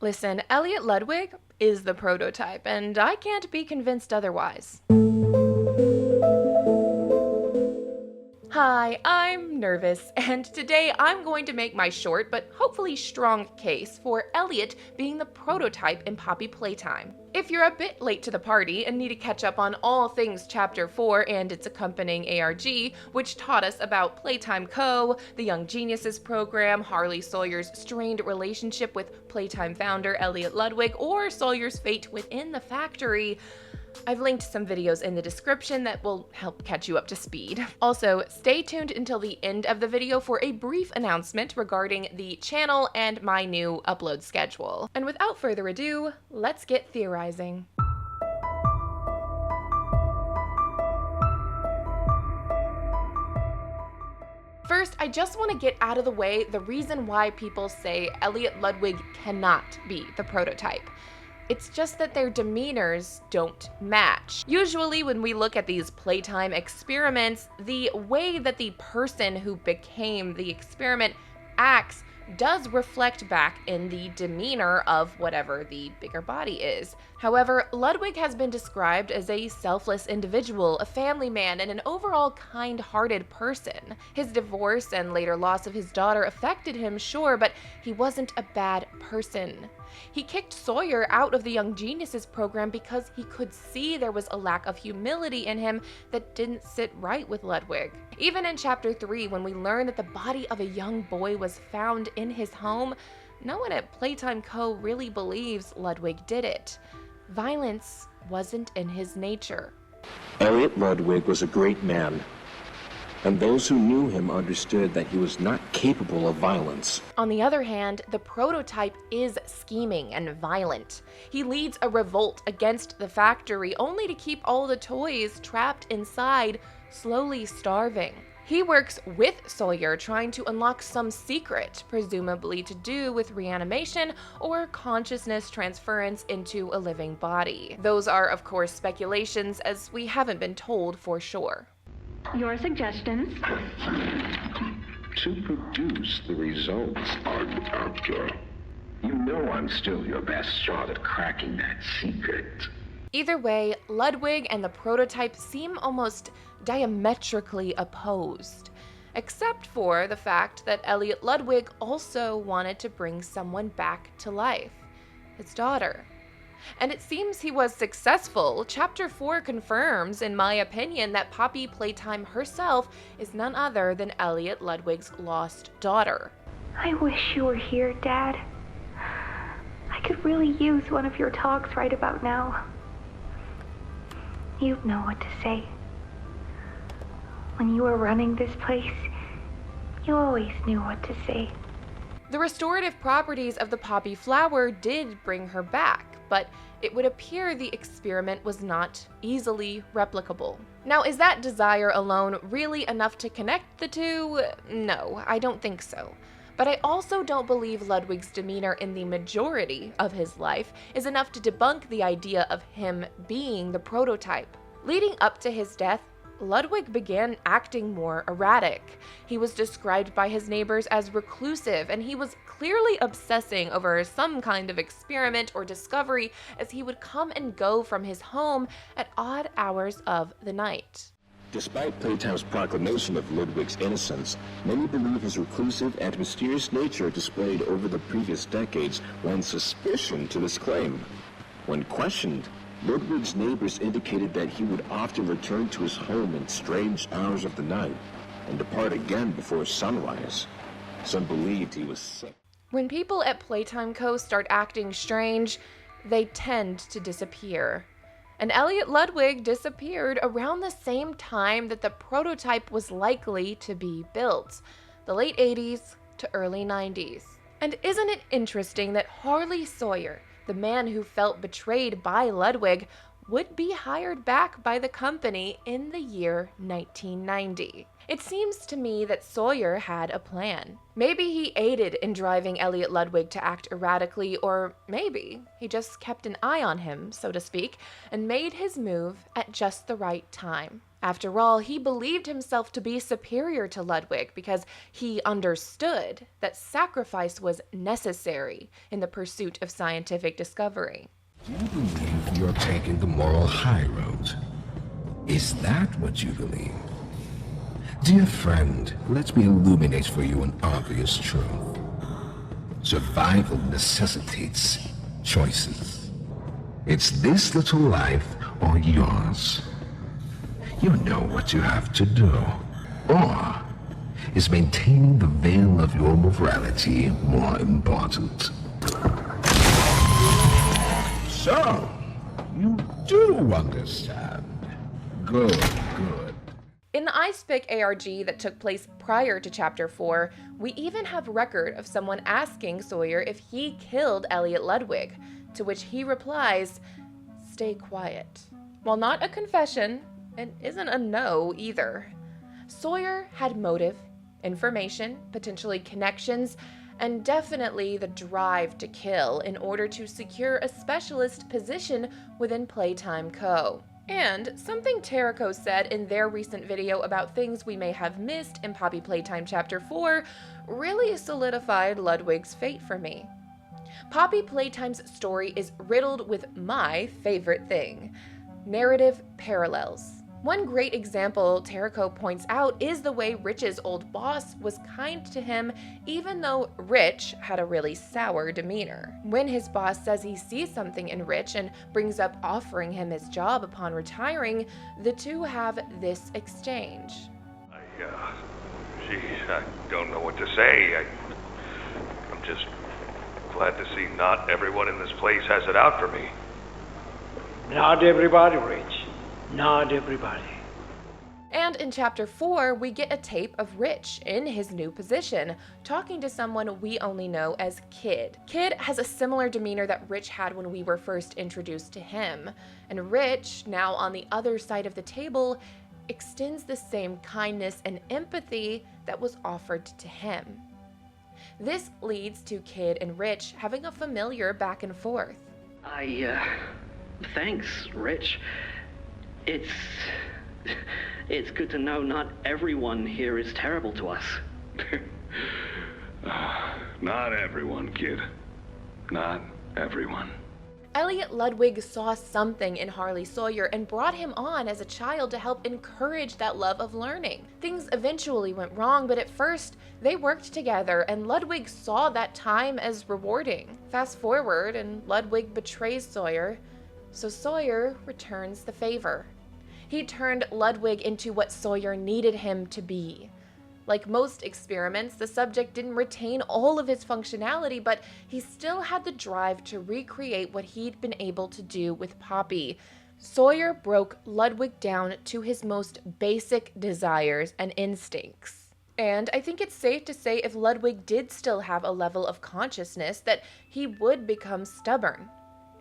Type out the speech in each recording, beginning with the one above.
Listen, Elliot Ludwig is the prototype, and I can't be convinced otherwise. Hi, I'm nervous, and today I'm going to make my short but hopefully strong case for Elliot being the prototype in Poppy Playtime. If you're a bit late to the party and need to catch up on all things Chapter 4 and its accompanying ARG, which taught us about Playtime Co., the Young Geniuses program, Harley Sawyer's strained relationship with Playtime founder Elliot Ludwig, or Sawyer's fate within the factory, I've linked some videos in the description that will help catch you up to speed. Also, stay tuned until the end of the video for a brief announcement regarding the channel and my new upload schedule. And without further ado, let's get theorizing. First, I just want to get out of the way the reason why people say Elliot Ludwig cannot be the prototype. It's just that their demeanors don't match. Usually when we look at these Playtime experiments, the way that the person who became the experiment acts does reflect back in the demeanor of whatever the bigger body is. However, Ludwig has been described as a selfless individual, a family man, and an overall kind-hearted person. His divorce and later loss of his daughter affected him, sure, but he wasn't a bad person. He kicked Sawyer out of the Young Geniuses program because he could see there was a lack of humility in him that didn't sit right with Ludwig. Even in Chapter 3, when we learn that the body of a young boy was found in his home, no one at Playtime Co. really believes Ludwig did it. Violence wasn't in his nature. Elliot Ludwig was a great man, and those who knew him understood that he was not capable of violence. On the other hand, the prototype is scheming and violent. He leads a revolt against the factory only to keep all the toys trapped inside, slowly starving. He works with Sawyer trying to unlock some secret, presumably to do with reanimation or consciousness transference into a living body. Those are, of course, speculations, as we haven't been told for sure. Your suggestions? To produce the results, you know I'm still your best shot at cracking that secret. Either way, Ludwig and the prototype seem almost diametrically opposed, except for the fact that Elliot Ludwig also wanted to bring someone back to life, his daughter. And it seems he was successful. Chapter 4 confirms, in my opinion, that Poppy Playtime herself is none other than Elliot Ludwig's lost daughter. I wish you were here, Dad. I could really use one of your talks right about now. You'd know what to say. When you were running this place, you always knew what to say. The restorative properties of the poppy flower did bring her back, but it would appear the experiment was not easily replicable. Now, is that desire alone really enough to connect the two? No, I don't think so. But I also don't believe Ludwig's demeanor in the majority of his life is enough to debunk the idea of him being the prototype. Leading up to his death, Ludwig began acting more erratic. He was described by his neighbors as reclusive, and he was clearly obsessing over some kind of experiment or discovery as he would come and go from his home at odd hours of the night. Despite Playtime's proclamation of Ludwig's innocence, many believe his reclusive and mysterious nature displayed over the previous decades lends suspicion to this claim. When questioned, Ludwig's neighbors indicated that he would often return to his home in strange hours of the night and depart again before sunrise. Some believed he was sick. When people at Playtime Co. start acting strange, they tend to disappear. And Elliot Ludwig disappeared around the same time that the prototype was likely to be built, the late 80s to early 90s. And isn't it interesting that Harley Sawyer, the man who felt betrayed by Ludwig, would be hired back by the company in the year 1990. It seems to me that Sawyer had a plan. Maybe he aided in driving Elliot Ludwig to act erratically, or maybe he just kept an eye on him, so to speak, and made his move at just the right time. After all, he believed himself to be superior to Ludwig because he understood that sacrifice was necessary in the pursuit of scientific discovery. Do you believe you're taking the moral high road? Is that what you believe? Dear friend, let me illuminate for you an obvious truth. Survival necessitates choices. It's this little life or yours. You know what you have to do. Or is maintaining the veil of your morality more important? So, you do understand. Good. In the Ice Pick ARG that took place prior to Chapter 4, we even have record of someone asking Sawyer if he killed Elliot Ludwig, to which he replies, "Stay quiet." While not a confession, it isn't a no either. Sawyer had motive, information, potentially connections, and definitely the drive to kill in order to secure a specialist position within Playtime Co. And something Terrico said in their recent video about things we may have missed in Poppy Playtime Chapter 4 really solidified Ludwig's fate for me. Poppy Playtime's story is riddled with my favorite thing: narrative parallels. One great example Terrico points out is the way Rich's old boss was kind to him even though Rich had a really sour demeanor. When his boss says he sees something in Rich and brings up offering him his job upon retiring, the two have this exchange. I don't know what to say. I'm just glad to see not everyone in this place has it out for me. Not everybody, Rich. Not everybody. And in Chapter 4, we get a tape of Rich in his new position, talking to someone we only know as Kid. Kid has a similar demeanor that Rich had when we were first introduced to him, and Rich, now on the other side of the table, extends the same kindness and empathy that was offered to him. This leads to Kid and Rich having a familiar back and forth. Thanks, Rich. It's good to know not everyone here is terrible to us. Not everyone, kid. Not everyone. Elliot Ludwig saw something in Harley Sawyer and brought him on as a child to help encourage that love of learning. Things eventually went wrong, but at first, they worked together and Ludwig saw that time as rewarding. Fast forward, and Ludwig betrays Sawyer, so Sawyer returns the favor. He turned Ludwig into what Sawyer needed him to be. Like most experiments, the subject didn't retain all of his functionality, but he still had the drive to recreate what he'd been able to do with Poppy. Sawyer broke Ludwig down to his most basic desires and instincts. And I think it's safe to say if Ludwig did still have a level of consciousness, that he would become stubborn,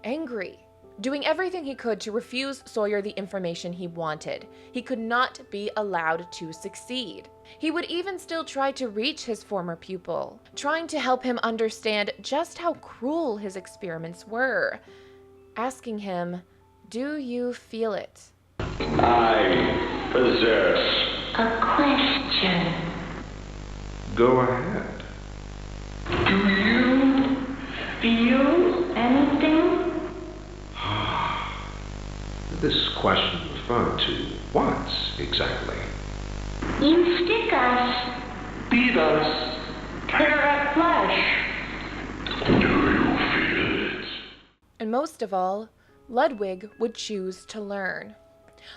angry, doing everything he could to refuse Sawyer the information he wanted. He could not be allowed to succeed. He would even still try to reach his former pupil, trying to help him understand just how cruel his experiments were, asking him, "Do you feel it?" I possess A question. Go ahead. Do you feel anything? This question referred to what exactly? You stick us, Beat us. tear at flesh. Do you feel it? And most of all, Ludwig would choose to learn.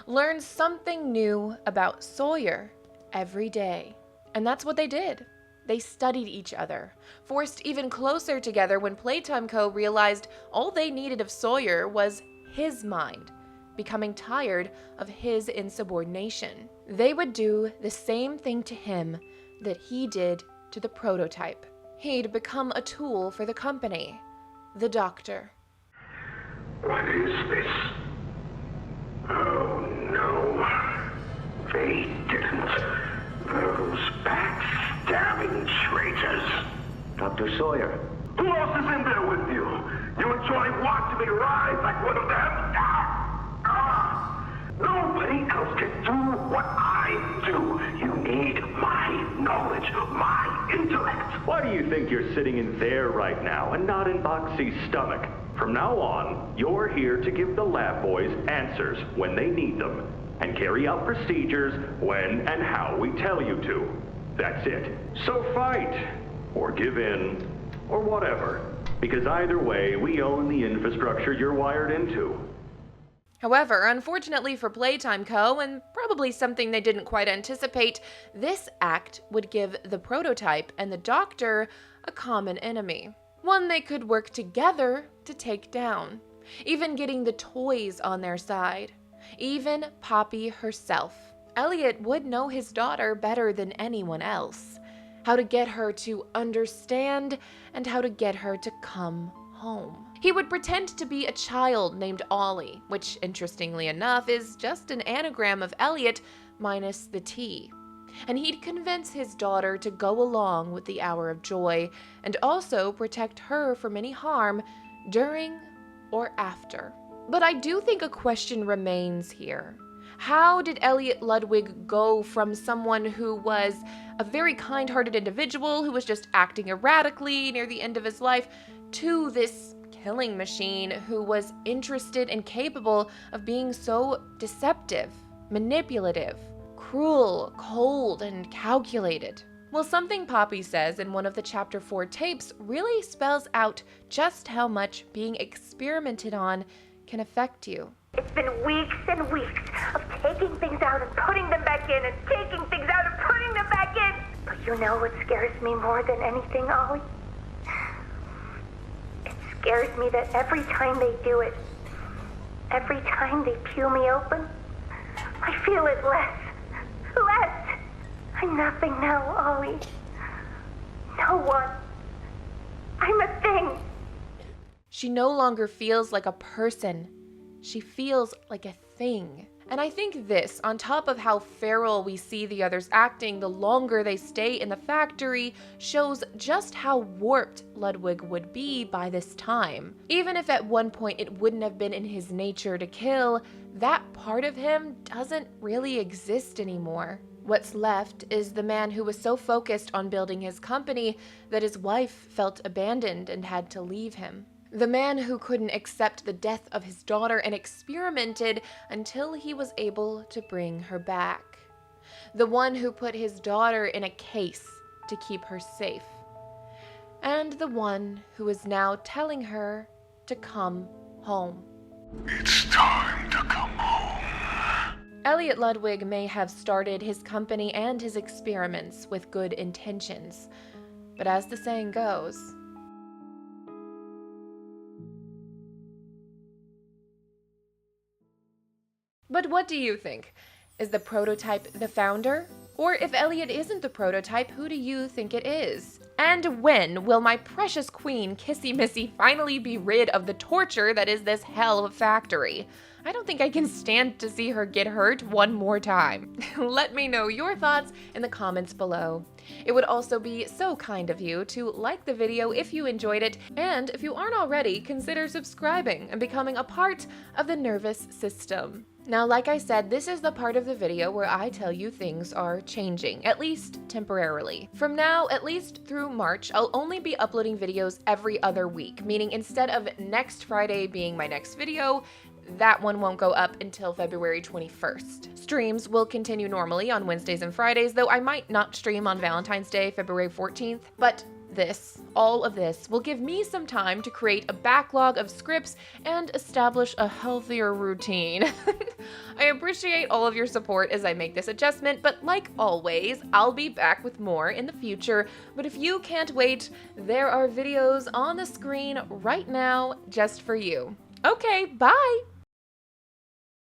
Learn something new about Sawyer every day. And that's what they did. They studied each other, forced even closer together when Playtime Co. realized all they needed of Sawyer was his mind, becoming tired of his insubordination. They would do the same thing to him that he did to the prototype. He'd become a tool for the company, the Doctor. What is this? Oh no. They didn't Those backstabbing traitors. Dr. Sawyer. Who else is in there with you? You enjoy watching me rise like one of them? Nobody else can do what I do. You need my knowledge, my intellect. Why do you think you're sitting in there right now and not in Boxy's stomach? From now on, you're here to give the lab boys answers when they need them, and carry out procedures when and how we tell you to. That's it. So fight, or give in, or whatever, because either way, we own the infrastructure you're wired into. However, unfortunately for Playtime Co., and probably something they didn't quite anticipate, this act would give the prototype and the Doctor a common enemy. One they could work together to take down, even getting the toys on their side. Even Poppy herself. Elliot would know his daughter better than anyone else. How to get her to understand and how to get her to come home. He would pretend to be a child named Ollie, which, interestingly enough, is just an anagram of Elliot minus the T. And he'd convince his daughter to go along with the hour of joy, and also protect her from any harm during or after. But I do think a question remains here. How did Elliot Ludwig go from someone who was a very kind-hearted individual who was just acting erratically near the end of his life to this killing machine who was interested and capable of being so deceptive, manipulative, cruel, cold, and calculated? Well, something Poppy says in one of the Chapter 4 tapes really spells out just how much being experimented on can affect you. It's been weeks and weeks of taking things out and putting them back in and taking things out and putting them back in. But you know what scares me more than anything, Ollie? It scares me that every time they do it, every time they peel me open, I feel it less. I'm nothing now, Ollie. No one. I'm a thing. She no longer feels like a person. She feels like a thing. And I think this, on top of how feral we see the others acting the longer they stay in the factory, shows just how warped Ludwig would be by this time. Even if at one point it wouldn't have been in his nature to kill, that part of him doesn't really exist anymore. What's left is the man who was so focused on building his company that his wife felt abandoned and had to leave him. The man who couldn't accept the death of his daughter and experimented until he was able to bring her back. The one who put his daughter in a case to keep her safe. And the one who is now telling her to come home. It's time to come home. Elliot Ludwig may have started his company and his experiments with good intentions, but as the saying goes, but what do you think? Is the prototype the founder? Or if Elliot isn't the prototype, who do you think it is? And when will my precious queen, Kissy Missy, finally be rid of the torture that is this hell of a factory? I don't think I can stand to see her get hurt one more time. Let me know your thoughts in the comments below. It would also be so kind of you to like the video if you enjoyed it, and if you aren't already, consider subscribing and becoming a part of the nervous system. Now, like I said, this is the part of the video where I tell you things are changing, at least temporarily. From now, at least through March, I'll only be uploading videos every other week, meaning instead of next Friday being my next video, that one won't go up until February 21st. Streams will continue normally on Wednesdays and Fridays, though I might not stream on Valentine's Day, February 14th, but all of this will give me some time to create a backlog of scripts and establish a healthier routine. I appreciate all of your support as I make this adjustment, but like always, I'll be back with more in the future. But if you can't wait, there are videos on the screen right now just for you. Okay, bye!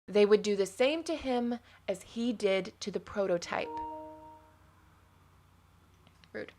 They would do the same to him as he did to the prototype. Rude.